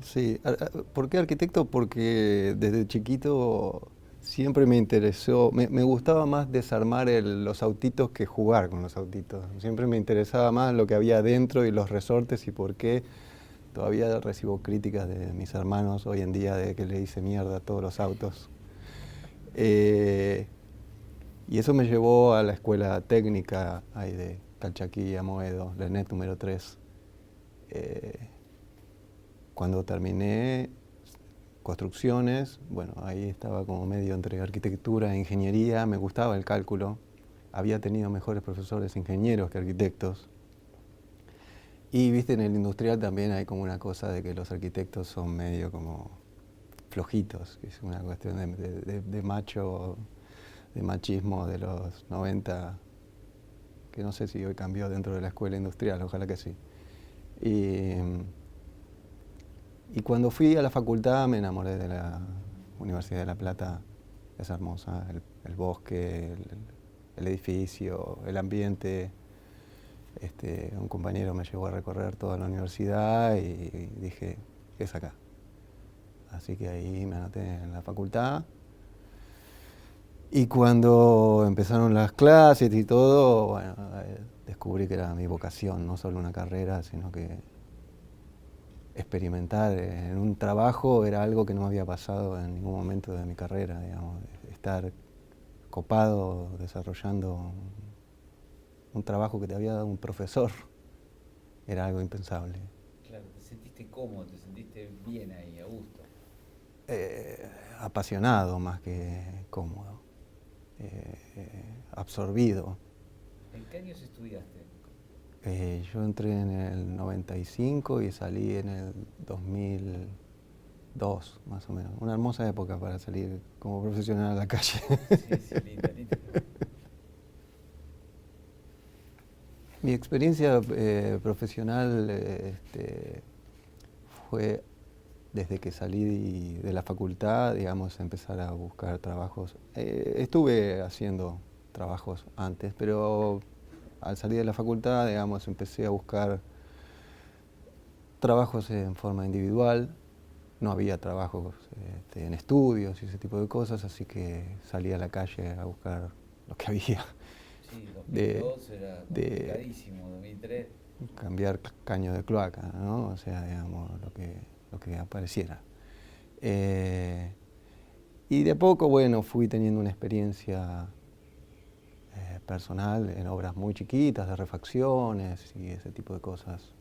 Sí. ¿Por qué arquitecto? Porque desde chiquito siempre me interesó, me gustaba más desarmar los autitos que jugar con los autitos. Siempre me interesaba más lo que había adentro y los resortes y por qué. Todavía recibo críticas de mis hermanos hoy en día de que le hice mierda a todos los autos. Eh, y eso me llevó a la escuela técnica ahí de Calchaquí, Amoedo, la NET número 3. Eh, Cuando terminé construcciones, bueno, ahí estaba como medio entre arquitectura e ingeniería, me gustaba el cálculo, había tenido mejores profesores ingenieros que arquitectos. Y viste, en el industrial también hay como una cosa de que los arquitectos son medio como flojitos, que es una cuestión de macho, de machismo de los 90, que no sé si hoy cambió dentro de la escuela industrial, ojalá que sí. Y, y cuando fui a la facultad me enamoré de la Universidad de La Plata. Es hermosa, el bosque, el edificio, el ambiente. Un compañero me llevó a recorrer toda la universidad y dije, ¿qué es acá? Así que ahí me anoté en la facultad. Y cuando empezaron las clases y todo, bueno, descubrí que era mi vocación, no solo una carrera, sino que experimentar en un trabajo era algo que no me había pasado en ningún momento de mi carrera, digamos, estar copado desarrollando un trabajo que te había dado un profesor era algo impensable. Claro, te sentiste cómodo, te sentiste bien ahí, a gusto. Apasionado más que cómodo, absorbido. ¿En qué años estudiaste? Yo entré en el 95 y salí en el 2002, más o menos. Una hermosa época para salir como profesional a la calle. Sí, sí, linda, linda. Mi experiencia profesional fue desde que salí de la facultad, digamos, empezar a buscar trabajos. Estuve haciendo trabajos antes, pero al salir de la facultad, digamos, empecé a buscar trabajos en forma individual. No había trabajos en estudios y ese tipo de cosas, así que salí a la calle a buscar lo que había. Sí, De, 2002 era de complicadísimo, 2003. cambiar caño de cloaca, ¿no? O sea, digamos, lo que apareciera. Eh, y de a poco, bueno, fui teniendo una experiencia personal en obras muy chiquitas, de refacciones y ese tipo de cosas.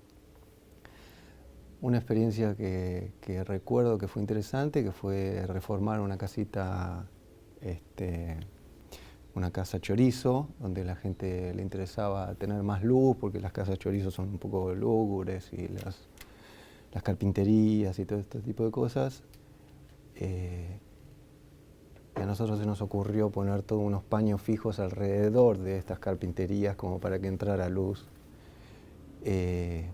Una experiencia que recuerdo que fue interesante, que fue reformar una casita, una casa chorizo, donde a la gente le interesaba tener más luz, porque las casas chorizo son un poco lúgubres y las carpinterías y todo este tipo de cosas. Y a nosotros se nos ocurrió poner todos unos paños fijos alrededor de estas carpinterías como para que entrara luz. Eh,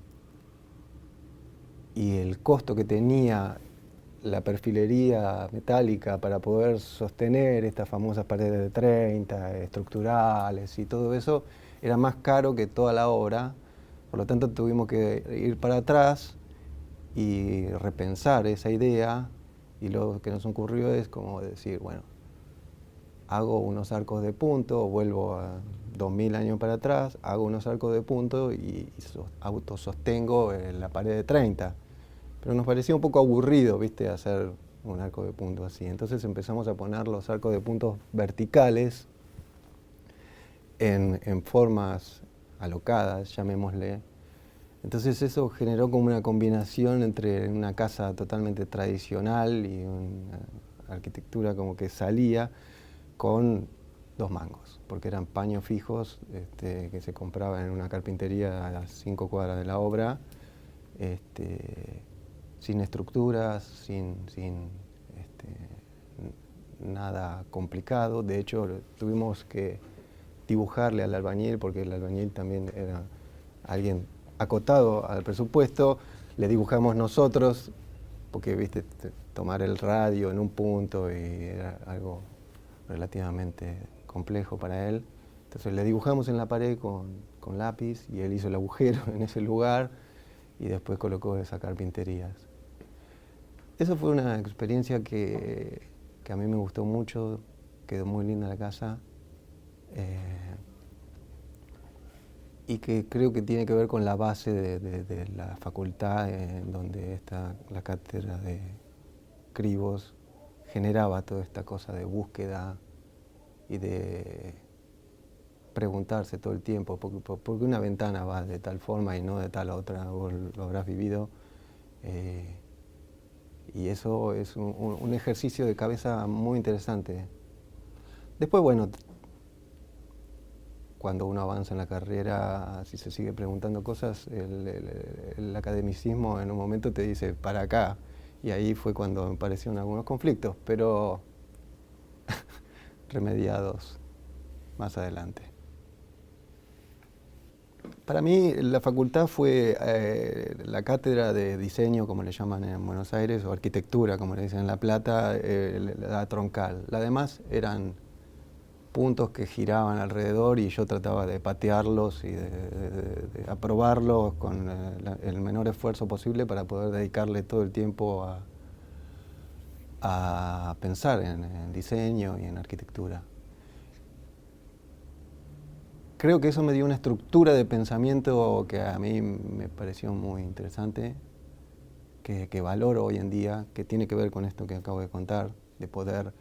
y el costo que tenía la perfilería metálica para poder sostener estas famosas paredes de 30, estructurales y todo eso, era más caro que toda la obra. Por lo tanto, tuvimos que ir para atrás y repensar esa idea. Y lo que nos ocurrió es como decir, bueno, hago unos arcos de punto, vuelvo a 2000 años para atrás, hago unos arcos de punto y autosostengo la pared de 30. Pero nos parecía un poco aburrido, ¿viste?, hacer un arco de punto así. Entonces empezamos a poner los arcos de puntos verticales en formas alocadas, llamémosle. Entonces eso generó como una combinación entre una casa totalmente tradicional y una arquitectura como que salía con dos mangos, porque eran paños fijos que se compraban en una carpintería a las 5 cuadras de la obra, sin estructuras, sin nada complicado. De hecho, tuvimos que dibujarle al albañil, porque el albañil también era alguien acotado al presupuesto, le dibujamos nosotros, porque viste, tomar el radio en un punto y era algo relativamente complejo para él. Entonces le dibujamos en la pared con lápiz y él hizo el agujero en ese lugar y después colocó esas carpinterías. Eso fue una experiencia que a mí me gustó mucho, quedó muy linda la casa. Y que creo que tiene que ver con la base de la facultad en donde está la cátedra de Cribos, generaba toda esta cosa de búsqueda y de preguntarse todo el tiempo, porque una ventana va de tal forma y no de tal otra, vos lo habrás vivido, y eso es un ejercicio de cabeza muy interesante. Después, bueno, cuando uno avanza en la carrera, si se sigue preguntando cosas, el academicismo en un momento te dice, para acá. Y ahí fue cuando me aparecieron algunos conflictos, pero remediados más adelante. Para mí la facultad fue la cátedra de diseño, como le llaman en Buenos Aires, o arquitectura, como le dicen en La Plata, la troncal. Las demás eran puntos que giraban alrededor y yo trataba de patearlos y de aprobarlos con el menor esfuerzo posible para poder dedicarle todo el tiempo a pensar en diseño y en arquitectura. Creo que eso me dio una estructura de pensamiento que a mí me pareció muy interesante, que valoro hoy en día, que tiene que ver con esto que acabo de contar, de poder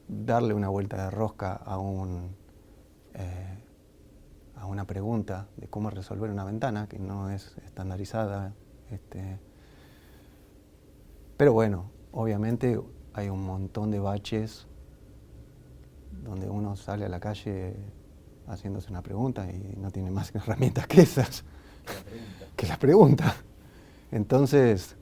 darle una vuelta de rosca a una pregunta de cómo resolver una ventana que no es estandarizada. Pero bueno, obviamente hay un montón de baches donde uno sale a la calle haciéndose una pregunta y no tiene más herramientas que esas, que la pregunta. Entonces,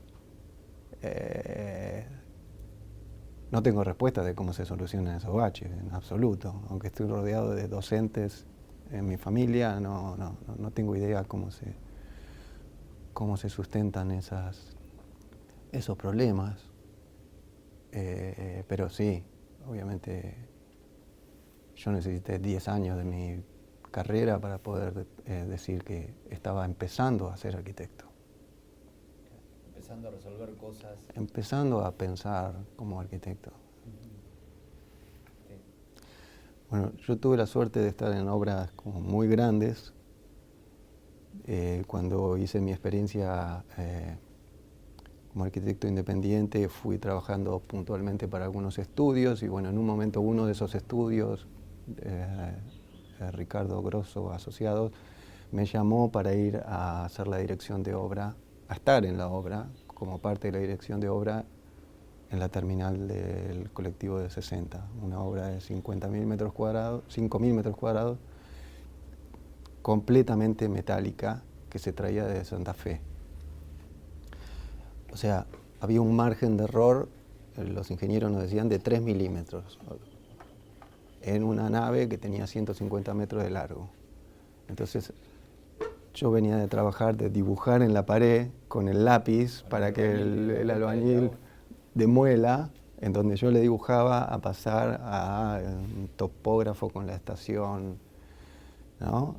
no tengo respuesta de cómo se solucionan esos baches, en absoluto. Aunque estoy rodeado de docentes en mi familia, no tengo idea cómo se sustentan esos problemas. Pero sí, obviamente yo necesité 10 años de mi carrera para poder decir que estaba empezando a ser arquitecto. Empezando a resolver cosas. Empezando a pensar como arquitecto. Sí. Bueno, yo tuve la suerte de estar en obras como muy grandes. Cuando hice mi experiencia como arquitecto independiente, fui trabajando puntualmente para algunos estudios y bueno, en un momento uno de esos estudios, Ricardo Grosso Asociados, me llamó para ir a hacer la dirección de obra, a estar en la obra, como parte de la dirección de obra en la terminal del colectivo de 60, una obra de 50.000 metros cuadrados, 5.000 metros cuadrados, completamente metálica, que se traía de Santa Fe. O sea, había un margen de error, los ingenieros nos decían, de 3 milímetros, en una nave que tenía 150 metros de largo. Entonces, yo venía de trabajar, de dibujar en la pared con el lápiz para que el albañil de muela, en donde yo le dibujaba, a pasar a un topógrafo con la estación, ¿no?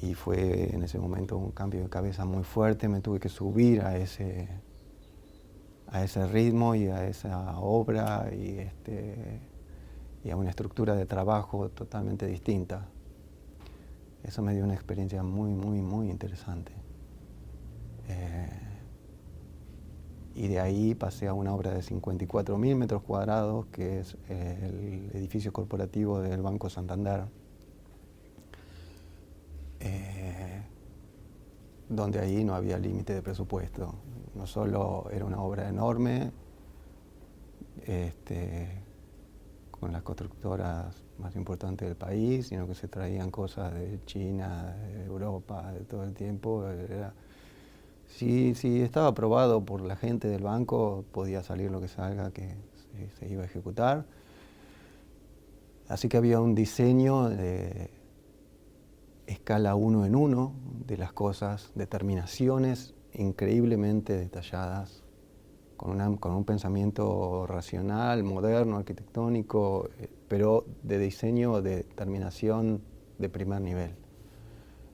Y fue en ese momento un cambio de cabeza muy fuerte, me tuve que subir a ese ritmo y a esa obra y a una estructura de trabajo totalmente distinta. Eso me dio una experiencia muy, muy, muy interesante. Y de ahí pasé a una obra de 54.000 metros cuadrados, que es el edificio corporativo del Banco Santander, donde ahí no había límite de presupuesto. No solo era una obra enorme, con las constructoras más importantes del país, sino que se traían cosas de China, de Europa, de todo el tiempo. Si estaba aprobado por la gente del banco, podía salir lo que salga, que se iba a ejecutar. Así que había un diseño de escala 1 en 1 de las cosas, determinaciones increíblemente detalladas, con un pensamiento racional, moderno, arquitectónico, pero de diseño, de determinación de primer nivel.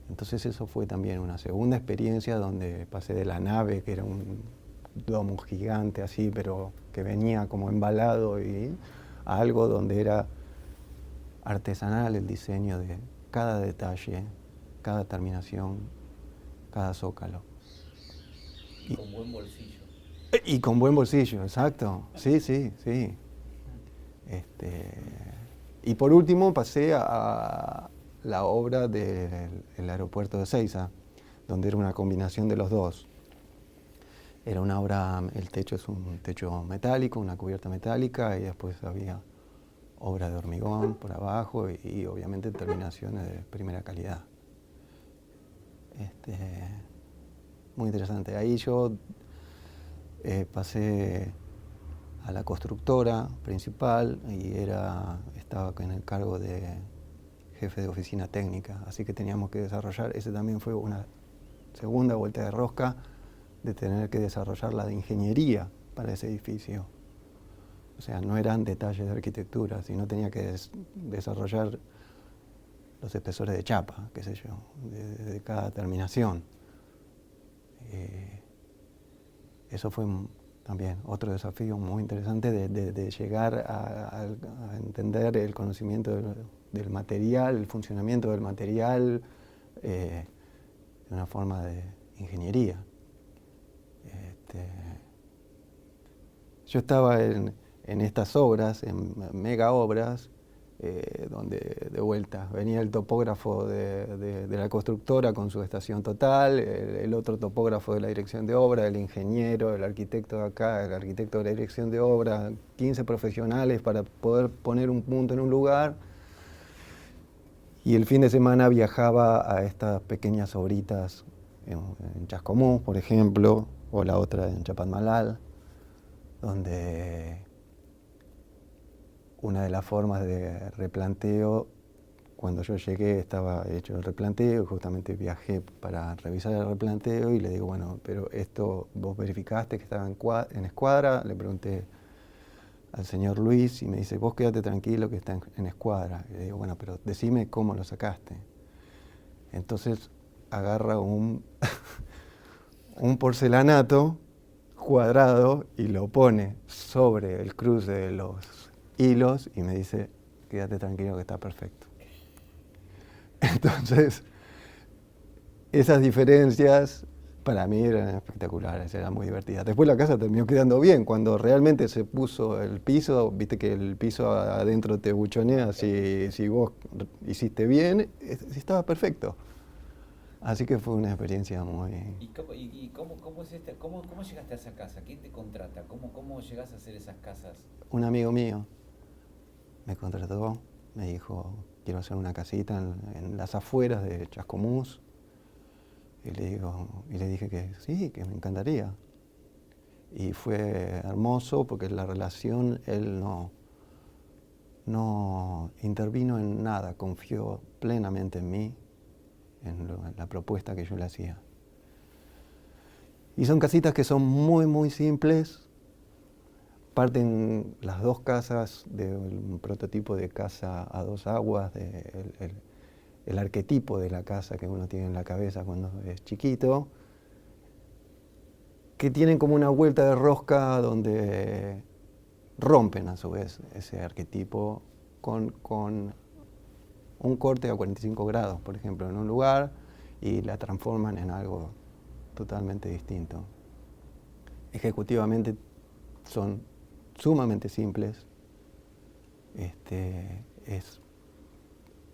Entonces eso fue también una segunda experiencia donde pasé de la nave, que era un domo gigante así, pero que venía como embalado, y a algo donde era artesanal el diseño de cada detalle, cada terminación, cada zócalo. Y con buen bolsillo. Y con buen bolsillo, exacto. Sí, sí, sí. Y por último pasé a la obra del aeropuerto de Ezeiza, donde era una combinación de los dos. Era una obra, el techo es un techo metálico, una cubierta metálica, y después había obra de hormigón por abajo y obviamente terminaciones de primera calidad. Muy interesante. Ahí yo pasé a la constructora principal y estaba en el cargo de jefe de oficina técnica, así que teníamos que desarrollar, ese también fue una segunda vuelta de rosca, de tener que desarrollar la de ingeniería para ese edificio. O sea, no eran detalles de arquitectura, sino tenía que desarrollar los espesores de chapa, qué sé yo, de cada terminación. Eso fue también otro desafío muy interesante de llegar a entender el conocimiento del material, el funcionamiento del material, de una forma de ingeniería. Yo estaba en estas obras, en mega obras, donde de vuelta venía el topógrafo de la constructora con su estación total, el otro topógrafo de la dirección de obra, el ingeniero, el arquitecto de acá, el arquitecto de la dirección de obra, 15 profesionales para poder poner un punto en un lugar. Y el fin de semana viajaba a estas pequeñas obritas en Chascomús, por ejemplo, o la otra en Chapadmalal, donde una de las formas de replanteo, cuando yo llegué estaba hecho el replanteo, y justamente viajé para revisar el replanteo y le digo, bueno, pero esto vos verificaste que estaba en escuadra. Le pregunté al señor Luis y me dice, vos quédate tranquilo que está en escuadra. Y le digo, bueno, pero decime cómo lo sacaste. Entonces agarra un porcelanato cuadrado y lo pone sobre el cruce de los hilos y me dice, quédate tranquilo que está perfecto. Entonces, esas diferencias para mí eran espectaculares, eran muy divertidas. Después la casa terminó quedando bien, cuando realmente se puso el piso, viste que el piso adentro te buchonea, si vos hiciste bien, estaba perfecto. Así que fue una experiencia muy... ¿Y cómo es cómo llegaste a esa casa? ¿Quién te contrata? ¿Cómo llegas a hacer esas casas? Un amigo mío me contrató, me dijo, quiero hacer una casita en las afueras de Chascomús. Y le dije que sí, que me encantaría. Y fue hermoso porque la relación, él no intervino en nada, confió plenamente en mí, en la propuesta que yo le hacía. Y son casitas que son muy, muy simples. Parten las dos casas de un prototipo de casa a dos aguas, el arquetipo de la casa que uno tiene en la cabeza cuando es chiquito, que tienen como una vuelta de rosca donde rompen a su vez ese arquetipo con un corte a 45 grados, por ejemplo, en un lugar, y la transforman en algo totalmente distinto. Ejecutivamente son sumamente simples.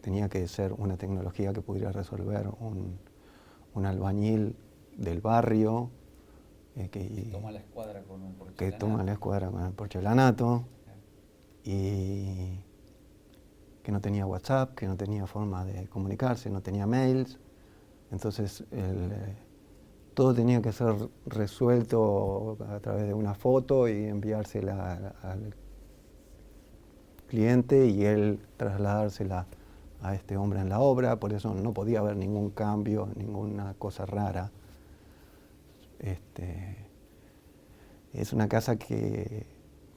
Tenía que ser una tecnología que pudiera resolver un albañil del barrio que toma la escuadra con un porcelanato. Que toma la escuadra con el porcelanato, y que no tenía WhatsApp, que no tenía forma de comunicarse, no tenía mails. Entonces todo tenía que ser resuelto a través de una foto y enviársela al cliente y él trasladársela a este hombre en la obra. Por eso no podía haber ningún cambio, ninguna cosa rara. Es una casa que,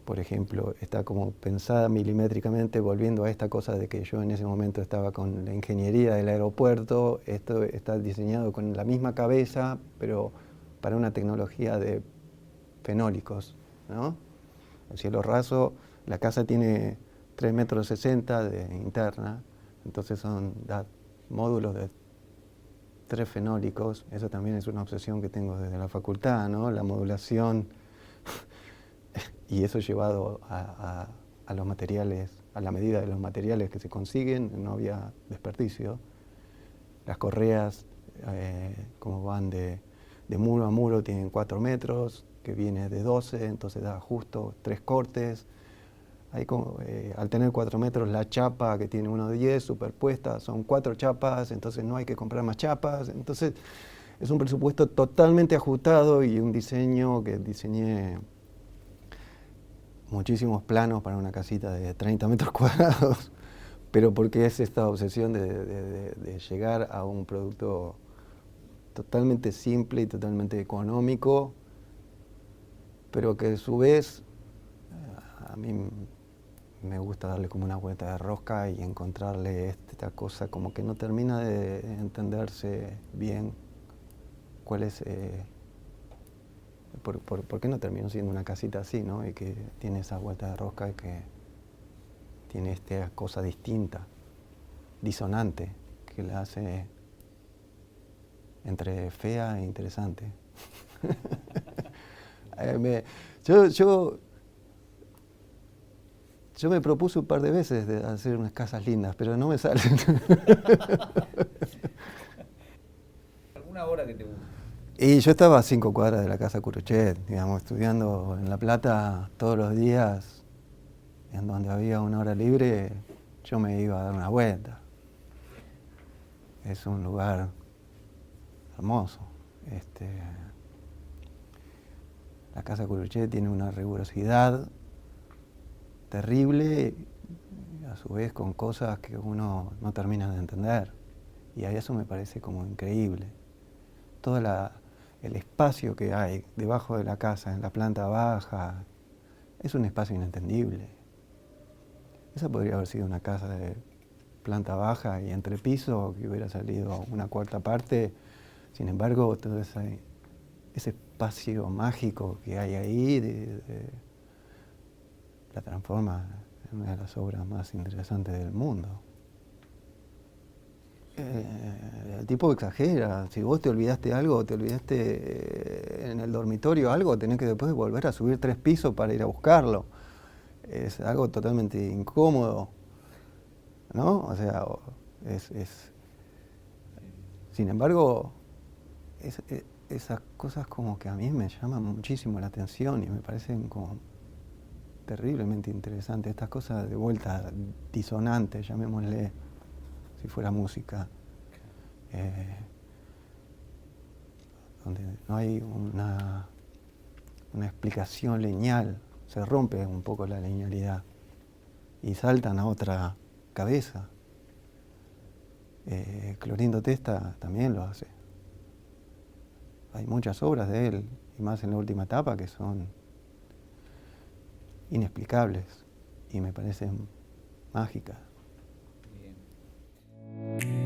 por ejemplo, está como pensada milimétricamente, volviendo a esta cosa de que yo en ese momento estaba con la ingeniería del aeropuerto. Esto está diseñado con la misma cabeza, pero para una tecnología de fenólicos, ¿no? El cielo raso, la casa tiene 3,60 m de interna, entonces da módulos de 3 fenólicos. Eso también es una obsesión que tengo desde la facultad, ¿no? La modulación, y eso llevado a los materiales, a la medida de los materiales que se consiguen, no había desperdicio. Las correas, como van de muro a muro, tienen 4 metros, que viene de 12, entonces da justo 3 cortes. Al tener 4 metros, la chapa que tiene uno de 10 superpuesta, son 4 chapas, entonces no hay que comprar más chapas. Entonces es un presupuesto totalmente ajustado y un diseño que diseñé muchísimos planos para una casita de 30 metros cuadrados, pero porque es esta obsesión de llegar a un producto totalmente simple y totalmente económico, pero que a su vez a mí me gusta darle como una vuelta de rosca y encontrarle esta cosa como que no termina de entenderse bien cuál es, por qué no terminó siendo una casita así, ¿no? Y que tiene esa vuelta de rosca y que tiene esta cosa distinta, disonante, que la hace entre fea e interesante. Yo me propuse un par de veces de hacer unas casas lindas, pero no me salen. ¿Alguna obra que te guste? Y yo estaba a 5 cuadras de la casa Curuchet, digamos, estudiando en La Plata todos los días, en donde había una hora libre, yo me iba a dar una vuelta. Es un lugar hermoso. La casa Curuchet tiene una rigurosidad terrible, a su vez con cosas que uno no termina de entender. Y a eso me parece como increíble. Todo el espacio que hay debajo de la casa, en la planta baja, es un espacio inentendible. Esa podría haber sido una casa de planta baja y entrepiso que hubiera salido una cuarta parte. Sin embargo, todo ese espacio mágico que hay ahí la transforma en una de las obras más interesantes del mundo. El tipo exagera. Si vos te olvidaste algo, te olvidaste en el dormitorio algo, tenés que después volver a subir 3 pisos para ir a buscarlo. Es algo totalmente incómodo, ¿no? O sea, sin embargo, esas cosas como que a mí me llaman muchísimo la atención y me parecen como terriblemente interesantes. Estas cosas de vuelta disonantes, llamémosle, si fuera música, donde no hay una explicación lineal, se rompe un poco la linealidad y saltan a otra cabeza. Clorindo Testa también lo hace. Hay muchas obras de él, y más en la última etapa, que son inexplicables y me parecen mágicas. Bien.